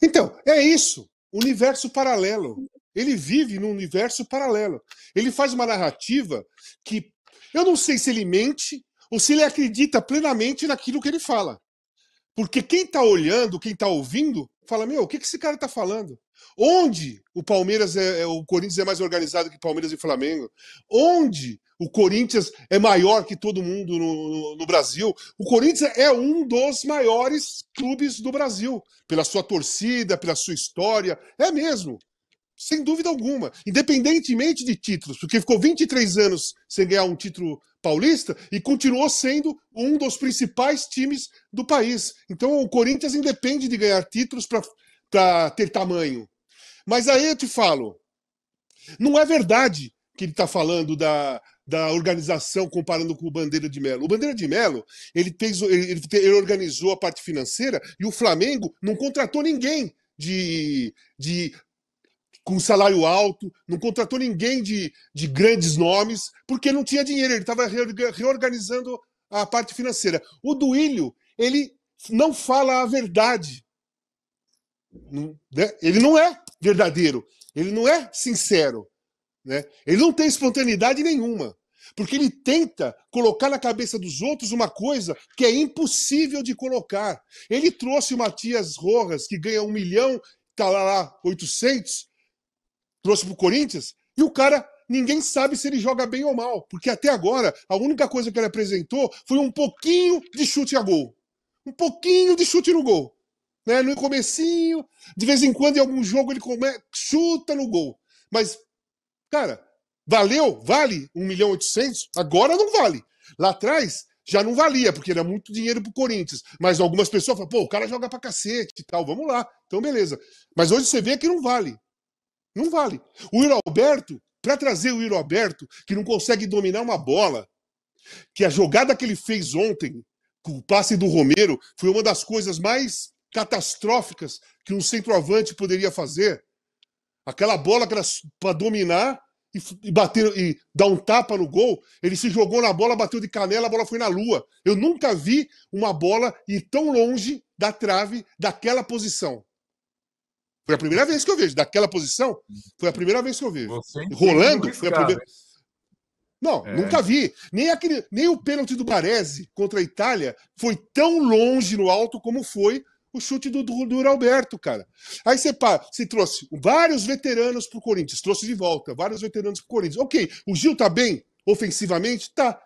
Então, é isso. Universo paralelo. Ele vive num universo paralelo. Ele faz uma narrativa que eu não sei se ele mente ou se ele acredita plenamente naquilo que ele fala. Porque quem está olhando, quem está ouvindo, fala: meu, o que esse cara está falando? Onde o Palmeiras o Corinthians é mais organizado que Palmeiras e Flamengo? Onde o Corinthians é maior que todo mundo no Brasil? O Corinthians é um dos maiores clubes do Brasil, pela sua torcida, pela sua história. É mesmo. Sem dúvida alguma. Independentemente de títulos, porque ficou 23 anos sem ganhar um título paulista e continuou sendo um dos principais times do país. Então o Corinthians independe de ganhar títulos para ter tamanho. Mas aí eu te falo, não é verdade que ele está falando da organização comparando com o Bandeira de Melo. O Bandeira de Melo, ele organizou a parte financeira e o Flamengo não contratou ninguém com salário alto, não contratou ninguém de grandes nomes, porque não tinha dinheiro, ele estava reorganizando a parte financeira. O Duílio, ele não fala a verdade. Né? Ele não é verdadeiro, ele não é sincero. Né? Ele não tem espontaneidade nenhuma. Porque ele tenta colocar na cabeça dos outros uma coisa que é impossível de colocar. Ele trouxe o Matias Rojas, que ganha 1 milhão, está lá 800, trouxe pro Corinthians, e o cara, ninguém sabe se ele joga bem ou mal, porque até agora, a única coisa que ele apresentou foi um pouquinho de chute a gol. Um pouquinho de chute no gol. Né? No comecinho, de vez em quando, em algum jogo, ele chuta no gol. Mas, cara, valeu? Vale 1 milhão e 800? Agora não vale. Lá atrás, já não valia, porque era muito dinheiro pro Corinthians. Mas algumas pessoas falam, pô, o cara joga pra cacete e tal, vamos lá. Então, beleza. Mas hoje você vê que não vale. Não vale. O Yuri Alberto, para trazer o Yuri Alberto, que não consegue dominar uma bola, que a jogada que ele fez ontem, com o passe do Romero, foi uma das coisas mais catastróficas que um centroavante poderia fazer. Aquela bola para dominar e bater e dar um tapa no gol, ele se jogou na bola, bateu de canela, a bola foi na lua. Eu nunca vi uma bola ir tão longe da trave daquela posição. Foi a primeira vez que eu vejo. Daquela posição, foi a primeira vez que eu vejo. Você entende do Rolando, foi a riscado. primeira. Não, nunca vi. Nem o pênalti do Baresi contra a Itália foi tão longe no alto como foi o chute do Alberto, cara. Aí você trouxe vários veteranos pro Corinthians, trouxe de volta vários veteranos pro Corinthians. Ok, o Gil tá bem ofensivamente? Tá.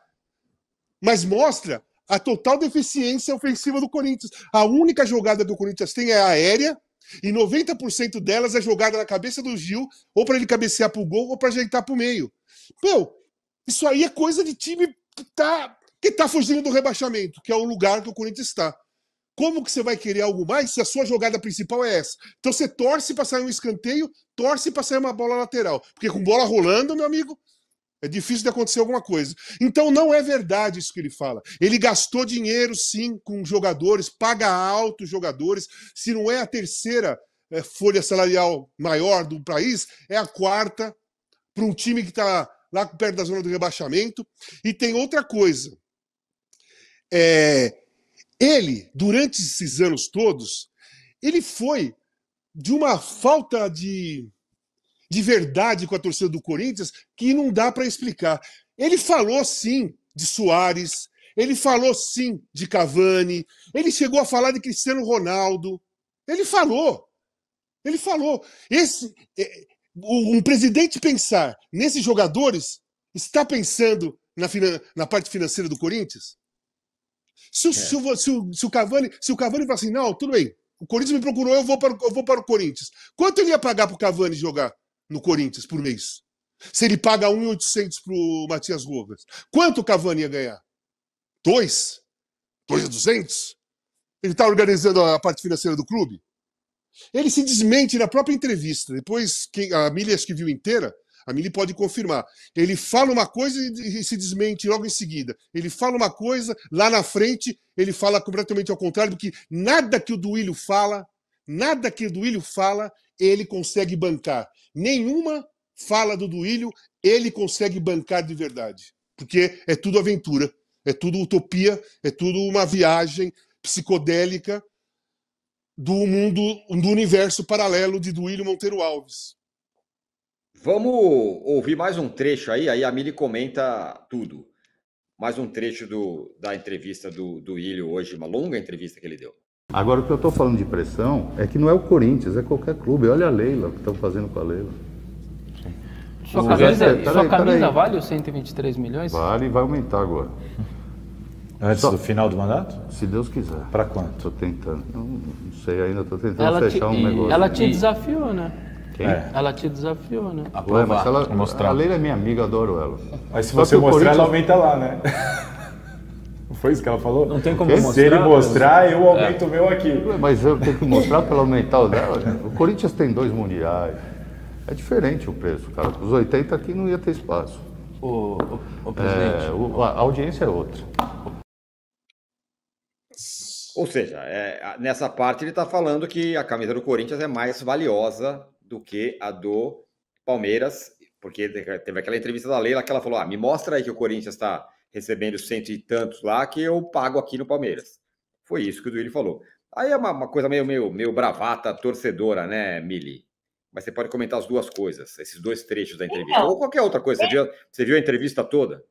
Mas mostra a total deficiência ofensiva do Corinthians. A única jogada que o Corinthians tem é aérea, e 90% delas é jogada na cabeça do Gil, ou para ele cabecear pro gol, ou para ajeitar pro meio. Meu, isso aí é coisa de time que tá fugindo do rebaixamento, que é o lugar que o Corinthians está. Como que você vai querer algo mais se a sua jogada principal é essa? Então você torce para sair um escanteio, torce para sair uma bola lateral. Porque com bola rolando, meu amigo, é difícil de acontecer alguma coisa. Então não é verdade isso que ele fala. Ele gastou dinheiro, sim, com jogadores, paga alto os jogadores. Se não é a terceira folha salarial maior do país, é a quarta para um time que está lá perto da zona do rebaixamento. E tem outra coisa. Ele, durante esses anos todos, ele foi de uma falta de verdade com a torcida do Corinthians que não dá para explicar. Ele falou sim de Suárez, ele falou sim de Cavani, ele chegou a falar de Cristiano Ronaldo. Ele falou. Ele falou. Um presidente pensar nesses jogadores está pensando na parte financeira do Corinthians? Se o Cavani fala assim, não, tudo bem, o Corinthians me procurou, eu vou para o Corinthians. Quanto ele ia pagar para o Cavani jogar no Corinthians por mês? Se ele paga 1.800 para o Matias Rojas. Quanto o Cavani ia ganhar? 2? 2.200? Ele está organizando a parte financeira do clube? Ele se desmente na própria entrevista. Depois, a Mili acho que viu inteira, a Mili pode confirmar. Ele fala uma coisa e se desmente logo em seguida. Ele fala uma coisa, lá na frente, ele fala completamente ao contrário, porque nada que o Duílio fala, ele consegue bancar. Nenhuma fala do Duílio ele consegue bancar de verdade. Porque é tudo aventura, é tudo utopia, é tudo uma viagem psicodélica. do mundo, do universo paralelo de Duílio Monteiro Alves. Vamos ouvir mais um trecho aí a Mili comenta tudo. Mais um trecho da entrevista do Ilho hoje, uma longa entrevista que ele deu. Agora, o que eu estou falando de pressão é que não é o Corinthians, é qualquer clube. Olha a Leila, o que estão fazendo com a Leila. Sua camisa vale os 123 milhões? Vale e vai aumentar agora. Antes do final do mandato? Se Deus quiser. Para quanto? Estou tentando. Não sei ainda, estou tentando fechar um negócio. Ela te desafiou, né? Quem? Ela te desafiou, né? Ué, mas a Leila é minha amiga, adoro ela. Mas se você mostrar, ela aumenta lá, né? Não foi isso que ela falou? Não tem como mostrar. Se ele mostrar, eu aumento o meu aqui. Ué, mas eu tenho que mostrar para ela aumentar o dela. Né? O Corinthians tem 2 mundiais. É diferente o preço, cara. Os 80 aqui não ia ter espaço. O presidente. A audiência é outra. Ou seja, nessa parte ele está falando que a camisa do Corinthians é mais valiosa do que a do Palmeiras, porque teve aquela entrevista da Leila que ela falou, me mostra aí que o Corinthians está recebendo 100 e tantos lá que eu pago aqui no Palmeiras. Foi isso que o Duílio falou. Aí é uma coisa meio bravata, torcedora, né, Mili? Mas você pode comentar as duas coisas, esses 2 trechos da entrevista. Ou qualquer outra coisa. Você viu a entrevista toda?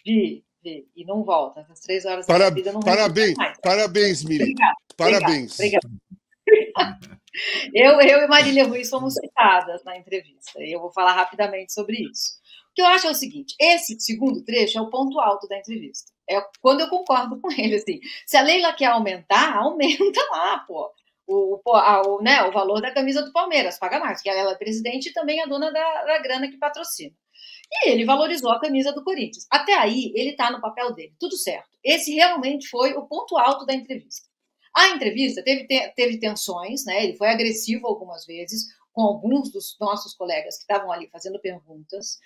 Vi. E não volta. Às 3 horas da vida não Parabéns, Mili. Obrigada. Parabéns. Obrigada. Eu e Marília Ruiz somos citadas na entrevista. E eu vou falar rapidamente sobre isso. O que eu acho é o seguinte: esse segundo trecho é o ponto alto da entrevista. É quando eu concordo com ele. Assim, se a Leila quer aumentar, aumenta lá, pô. O valor da camisa do Palmeiras, paga mais, porque ela é presidente e também é dona da grana que patrocina. E ele valorizou a camisa do Corinthians. Até aí, ele está no papel dele, tudo certo. Esse realmente foi o ponto alto da entrevista. A entrevista teve tensões, né? Ele foi agressivo algumas vezes com alguns dos nossos colegas que estavam ali fazendo perguntas.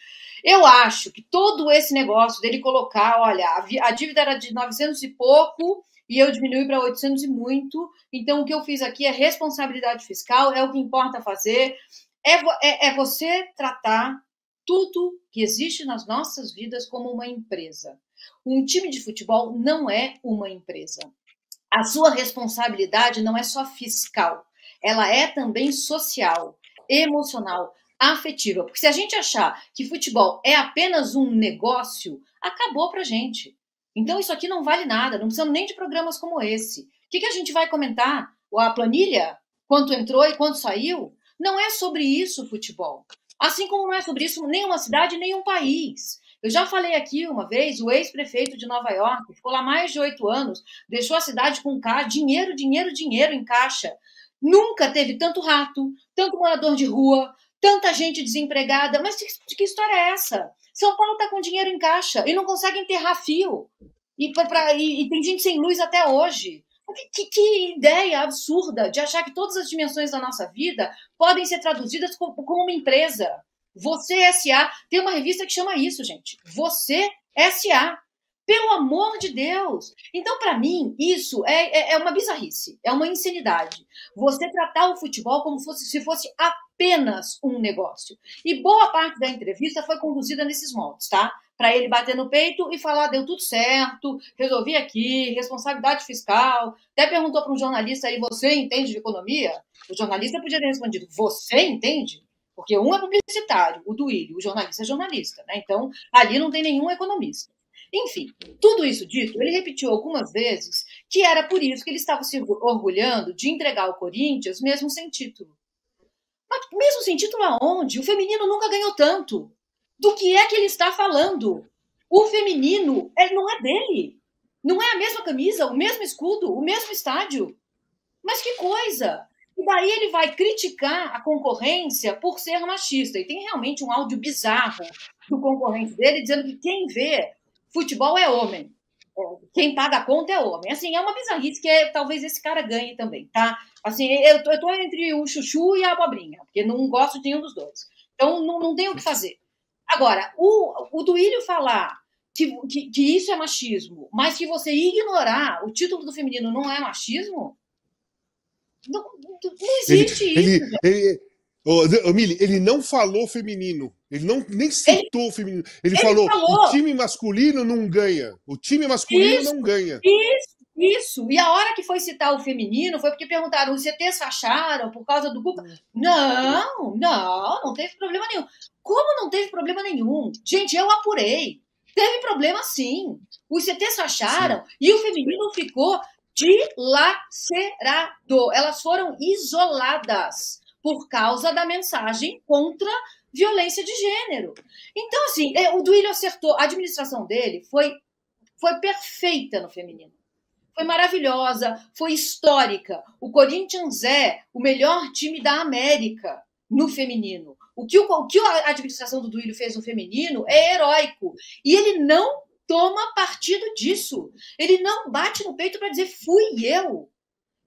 Eu acho que todo esse negócio dele colocar, olha, a dívida era de 900 e pouco e eu diminui para 800 e muito, então o que eu fiz aqui é responsabilidade fiscal, é o que importa fazer, é você tratar tudo que existe nas nossas vidas como uma empresa. Um time de futebol não é uma empresa. A sua responsabilidade não é só fiscal, ela é também social, emocional, afetiva. Porque se a gente achar que futebol é apenas um negócio, acabou pra gente. Então isso aqui não vale nada, não precisamos nem de programas como esse. O que a gente vai comentar? A planilha? Quanto entrou e quanto saiu? Não é sobre isso o futebol. Assim como não é sobre isso nenhuma cidade, nenhum país. Eu já falei aqui uma vez, o ex-prefeito de Nova York ficou lá mais de 8 anos, deixou a cidade com dinheiro em caixa. Nunca teve tanto rato, tanto morador de rua, tanta gente desempregada. Mas que história é essa? São Paulo está com dinheiro em caixa e não consegue enterrar fio. E tem gente sem luz até hoje. Que ideia absurda de achar que todas as dimensões da nossa vida podem ser traduzidas como uma empresa. Você S.A. Tem uma revista que chama isso, gente. Você S.A. Pelo amor de Deus! Então, para mim, isso é uma bizarrice, é uma insanidade. Você tratar o futebol como se fosse apenas um negócio. E boa parte da entrevista foi conduzida nesses moldes, tá? Para ele bater no peito e falar, deu tudo certo, resolvi aqui, responsabilidade fiscal. Até perguntou para um jornalista aí, você entende de economia? O jornalista podia ter respondido, você entende? Porque um é publicitário, o Duílio, o jornalista é jornalista, né? Então, ali não tem nenhum economista. Enfim, tudo isso dito, ele repetiu algumas vezes que era por isso que ele estava se orgulhando de entregar ao Corinthians mesmo sem título. Mas mesmo sem título aonde? O feminino nunca ganhou tanto. Do que é que ele está falando? O feminino não é dele. Não é a mesma camisa, o mesmo escudo, o mesmo estádio. Mas que coisa! E daí ele vai criticar a concorrência por ser machista. E tem realmente um áudio bizarro do concorrente dele dizendo que quem vê futebol é homem. Quem paga a conta é homem. Assim, é uma bizarrice que talvez esse cara ganhe também, tá? Assim, eu tô entre o chuchu e a abobrinha, porque não gosto de nenhum dos dois. Então, não tem o que fazer. Agora, o Duílio falar que isso é machismo, mas que você ignorar o título do feminino não é machismo, não existe isso. Mili, ele não falou feminino. Ele nem citou o feminino. Ele falou, o time masculino não ganha. O time masculino não ganha. Isso, e a hora que foi citar o feminino foi porque perguntaram, os CTs acharam por causa do Cuca? Não teve problema nenhum. Como não teve problema nenhum? Gente, eu apurei. Teve problema sim. Os CTs acharam e o feminino ficou dilacerado. Elas foram isoladas por causa da mensagem contra violência de gênero. Então, assim, o Duílio acertou. A administração dele foi perfeita no feminino. Foi maravilhosa, foi histórica. O Corinthians é o melhor time da América no feminino. O que a administração do Duílio fez no feminino é heróico. E ele não toma partido disso. Ele não bate no peito para dizer fui eu.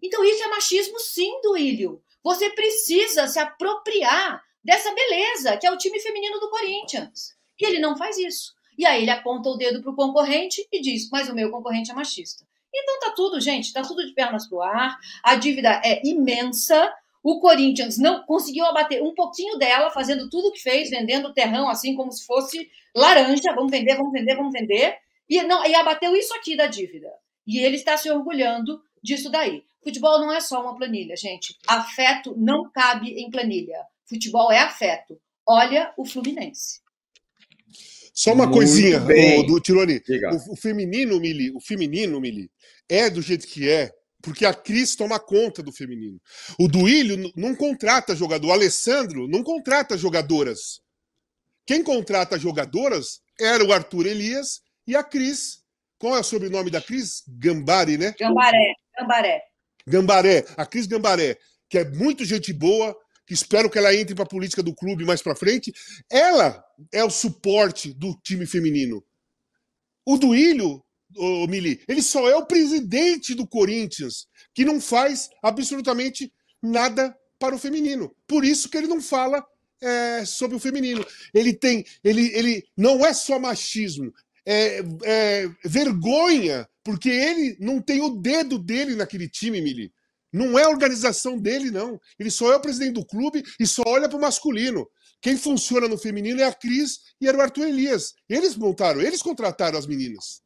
Então isso é machismo sim, Duílio. Você precisa se apropriar dessa beleza que é o time feminino do Corinthians. E ele não faz isso. E aí ele aponta o dedo para o concorrente e diz, mas o meu concorrente é machista. Então tá tudo, gente, tá tudo de pernas pro ar, a dívida é imensa, o Corinthians não conseguiu abater um pouquinho dela, fazendo tudo o que fez, vendendo o terrão assim como se fosse laranja, vamos vender, e abateu isso aqui da dívida. E ele está se orgulhando disso daí. Futebol não é só uma planilha, gente. Afeto não cabe em planilha. Futebol é afeto. Olha o Fluminense. Só uma coisinha, do Tironi. O feminino, Mili, é do jeito que é, porque a Cris toma conta do feminino. O Duílio não contrata jogador. O Alessandro não contrata jogadoras. Quem contrata jogadoras era o Arthur Elias e a Cris. Qual é o sobrenome da Cris? Gambari, né? Gambaré. A Cris Gambaré, que é muito gente boa, que espero que ela entre para a política do clube mais para frente. Ela é o suporte do time feminino. O Duílio, Mili, ele só é o presidente do Corinthians, que não faz absolutamente nada para o feminino. Por isso que ele não fala sobre o feminino. Ele não é só machismo, é vergonha, porque ele não tem o dedo dele naquele time, Mili. Não é a organização dele, não. Ele só é o presidente do clube e só olha para o masculino. Quem funciona no feminino é a Cris e era o Arthur Elias. Eles contrataram as meninas.